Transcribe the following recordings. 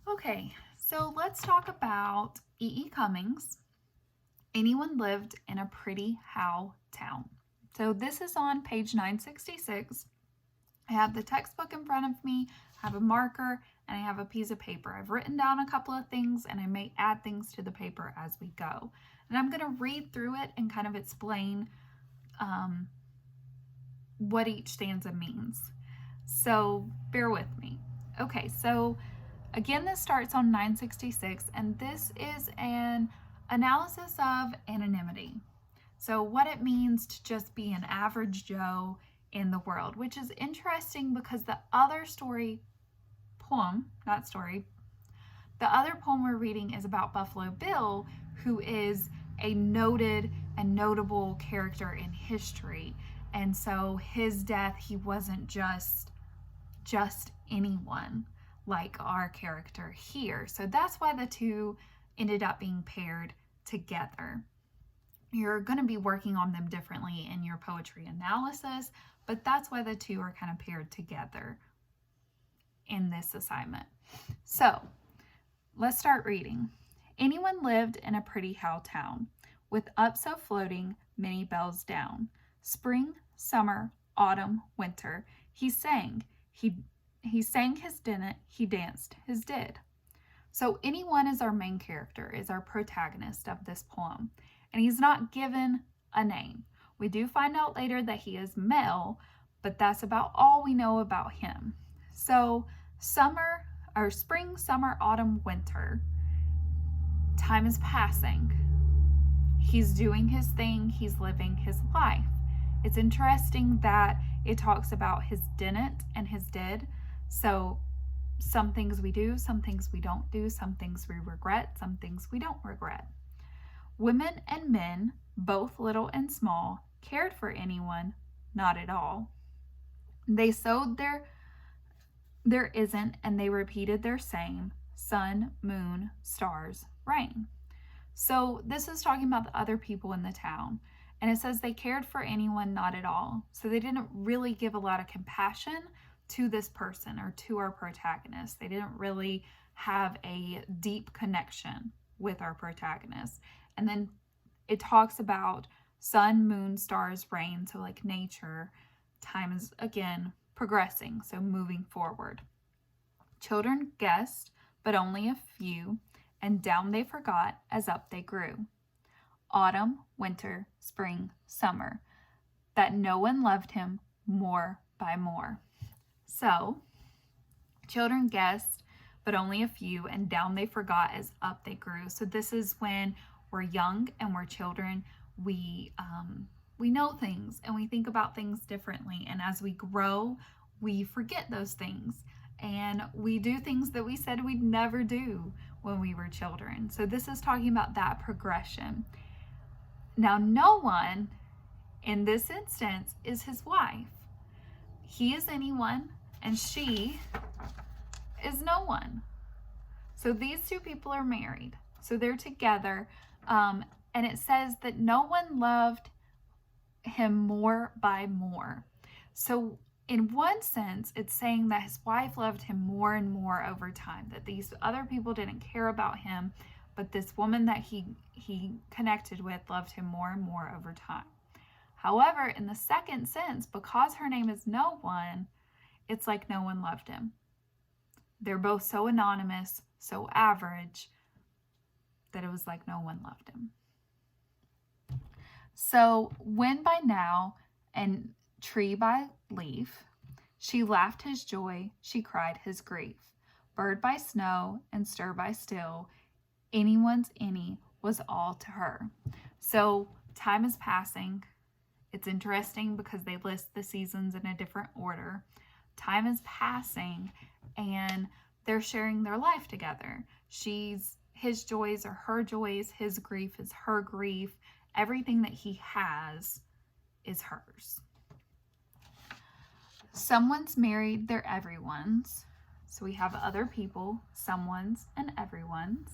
Okay, so let's talk about E. E. Cummings. Anyone lived in a pretty how town. So this is on page 966. I have the textbook in front of me, I have a marker, and I have a piece of paper. I've written down a couple of things and I may add things to the paper as we go. And I'm going to read through it and kind of explain what each stanza means. So bear with me. Okay, so again, this starts on 966, and this is an analysis of anonymity. So, what it means to just be an average Joe in the world, which is interesting because the other the other poem we're reading is about Buffalo Bill, who is a noted and notable character in history. And so his death, he wasn't just anyone like our character here. So that's why the two ended up being paired together. You're going to be working on them differently in your poetry analysis, but that's why the two are kind of paired together in this assignment. So let's start reading. Anyone lived in a pretty how town, with up so floating many bells down. Spring, summer, autumn, winter, he sang. He sang his didn't, he danced his did. So anyone is our main character, is our protagonist of this poem. And he's not given a name. We do find out later that he is male, but that's about all we know about him. So spring, summer, autumn, winter. Time is passing. He's doing his thing, he's living his life. It's interesting that it talks about his didn't and his did. So some things we do, some things we don't do, some things we regret, some things we don't regret. Women and men, both little and small, cared for anyone, not at all. They sowed there isn't, and they repeated their same, sun, moon, stars, rain. So this is talking about the other people in the town. And it says they cared for anyone, not at all. So they didn't really give a lot of compassion to this person or to our protagonist. They didn't really have a deep connection with our protagonist. And then it talks about sun, moon, stars, rain. So like nature, time is again progressing, so moving forward. Children guessed, but only a few, and down they forgot as up they grew. Autumn, winter, spring, summer, that no one loved him more by more. So, children guessed, but only a few, and down they forgot as up they grew. So this is when we're young and we're children, we know things and we think about things differently. And as we grow, we forget those things. And we do things that we said we'd never do when we were children. So this is talking about that progression. Now, no one in this instance is his wife. He is anyone, and she is no one. So these two people are married. So they're together. And it says that no one loved him more by more. So in one sense, it's saying that his wife loved him more and more over time, that these other people didn't care about him, but this woman that he connected with loved him more and more over time. However, in the second sense, because her name is no one, it's like no one loved him. They're both so anonymous, so average, that it was like no one loved him. So when by now, and tree by leaf, she laughed his joy, she cried his grief. Bird by snow and stir by still, anyone's any was all to her. So time is passing. It's interesting because they list the seasons in a different order. Time is passing and they're sharing their life together. His joys are her joys, his grief is her grief. Everything that he has is hers. Someone's married, they're everyone's. So we have other people, someone's and everyone's.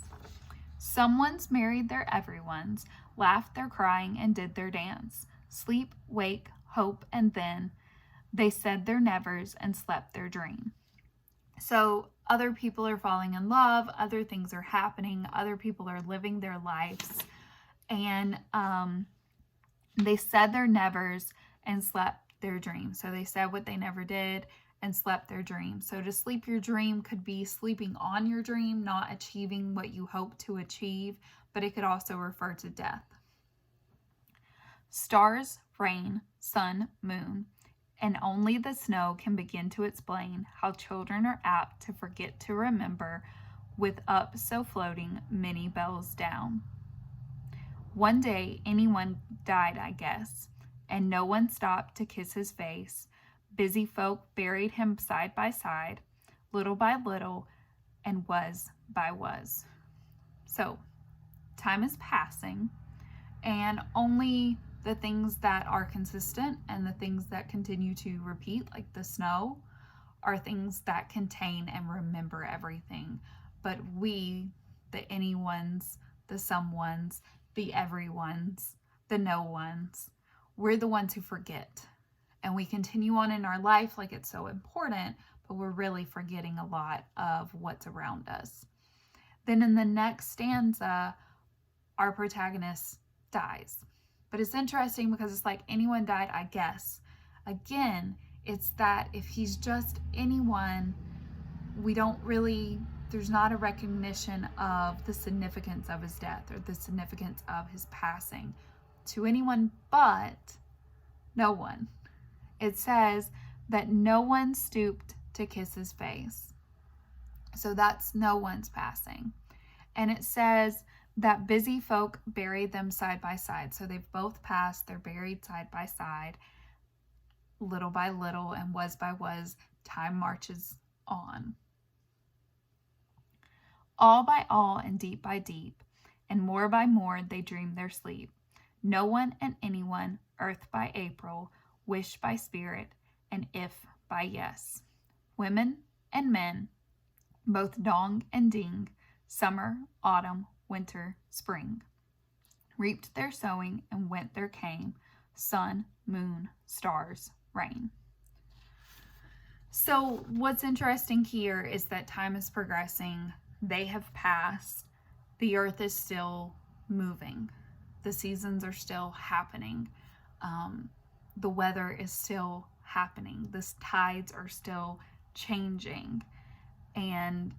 Someone's married, they're everyone's. Laughed their crying and did their dance. Sleep, wake, hope, and then they said their nevers and slept their dream. So other people are falling in love, other things are happening, other people are living their lives. And they said their nevers and slept their dreams. So they said what they never did and slept their dream. So to sleep your dream could be sleeping on your dream, not achieving what you hope to achieve, but it could also refer to death. Stars, rain, sun, moon, and only the snow can begin to explain how children are apt to forget to remember, with up so floating many bells down. One day anyone died, I guess, and no one stopped to kiss his face. Busy folk buried him side by side, little by little, and was by was. So, time is passing, and only the things that are consistent and the things that continue to repeat, like the snow, are things that contain and remember everything. But we, the anyones, the someones, the everyones, the no ones, we're the ones who forget. And we continue on in our life like it's so important, but we're really forgetting a lot of what's around us. Then in the next stanza, our protagonist dies. But it's interesting because it's like anyone died, I guess. Again, it's that if he's just anyone, we don't really, there's not a recognition of the significance of his death or the significance of his passing to anyone but no one. It says that no one stooped to kiss his face. So that's no one's passing. And it says that busy folk buried them side by side. So they've both passed, they're buried side by side, little by little, and was by was, time marches on. All by all and deep by deep, and more by more they dream their sleep. No one and anyone, earth by April, wish by spirit, and if by yes. Women and men, both dong and ding, summer, autumn, winter, spring, reaped their sowing and went their came, sun, moon, stars, rain. So what's interesting here is that time is progressing. They have passed. The earth is still moving. The seasons are still happening. The weather is still happening. The tides are still changing. And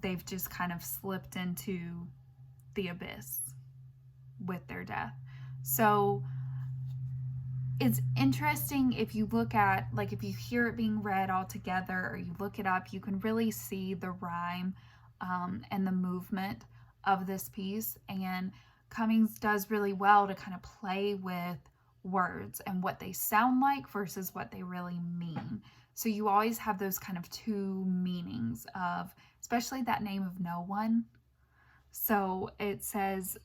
they've just kind of slipped into the abyss with their death. So it's interesting if you look at, like, if you hear it being read all together or you look it up, you can really see the rhyme and the movement of this piece. And Cummings does really well to kind of play with words and what they sound like versus what they really mean. So you always have those kind of two meanings of, especially that name of no one. So it says,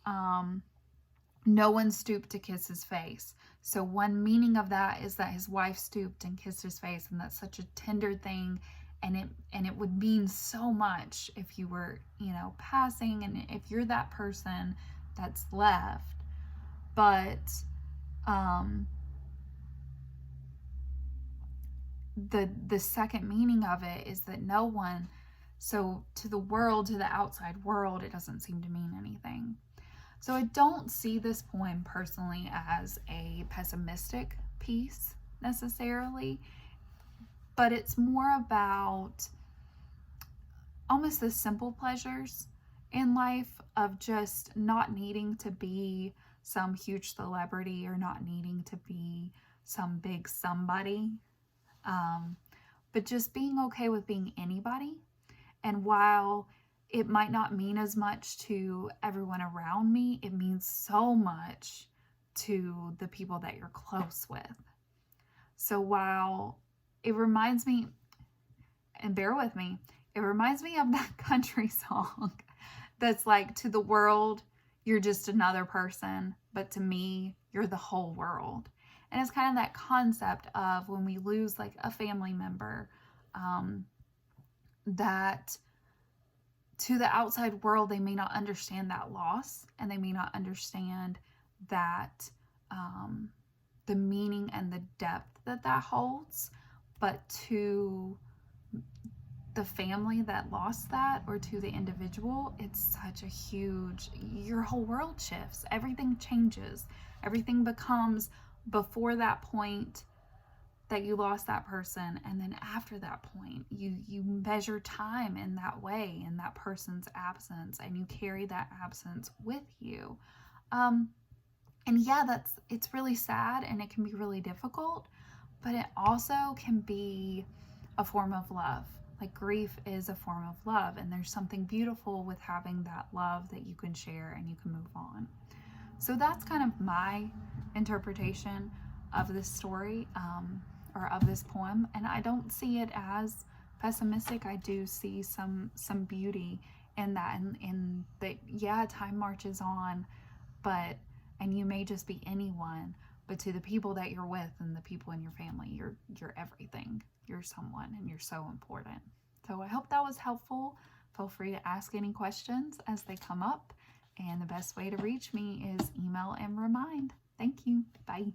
no one stooped to kiss his face. So one meaning of that is that his wife stooped and kissed his face, and that's such a tender thing, and it would mean so much if you were, passing, and if you're that person that's left. But the second meaning of it is that no one, so to the world, to the outside world, it doesn't seem to mean anything. So I don't see this poem personally as a pessimistic piece necessarily, but it's more about almost the simple pleasures in life of just not needing to be some huge celebrity or not needing to be some big somebody, but just being okay with being anybody. And while it might not mean as much to everyone around me, it means so much to the people that you're close with. So while it reminds me, and bear with me, it reminds me of that country song that's like, to the world, you're just another person, but to me, you're the whole world. And it's kind of that concept of when we lose like a family member, that to the outside world, they may not understand that loss, and they may not understand that the meaning and the depth that holds, but to the family that lost that, or to the individual, it's such a huge, your whole world shifts. Everything changes. Everything becomes before that point that you lost that person, and then after that point you measure time in that way, in that person's absence, and you carry that absence with you. And yeah, it's really sad, and it can be really difficult, but it also can be a form of love. Like, grief is a form of love, and there's something beautiful with having that love that you can share and you can move on. So that's kind of my interpretation of this story, or of this poem, and I don't see it as pessimistic. I do see some beauty in that, in that, yeah, time marches on, but, and you may just be anyone, but to the people that you're with and the people in your family, you're everything. You're someone, and you're so important. So I hope that was helpful. Feel free to ask any questions as they come up, and the best way to reach me is email and remind. Thank you. Bye.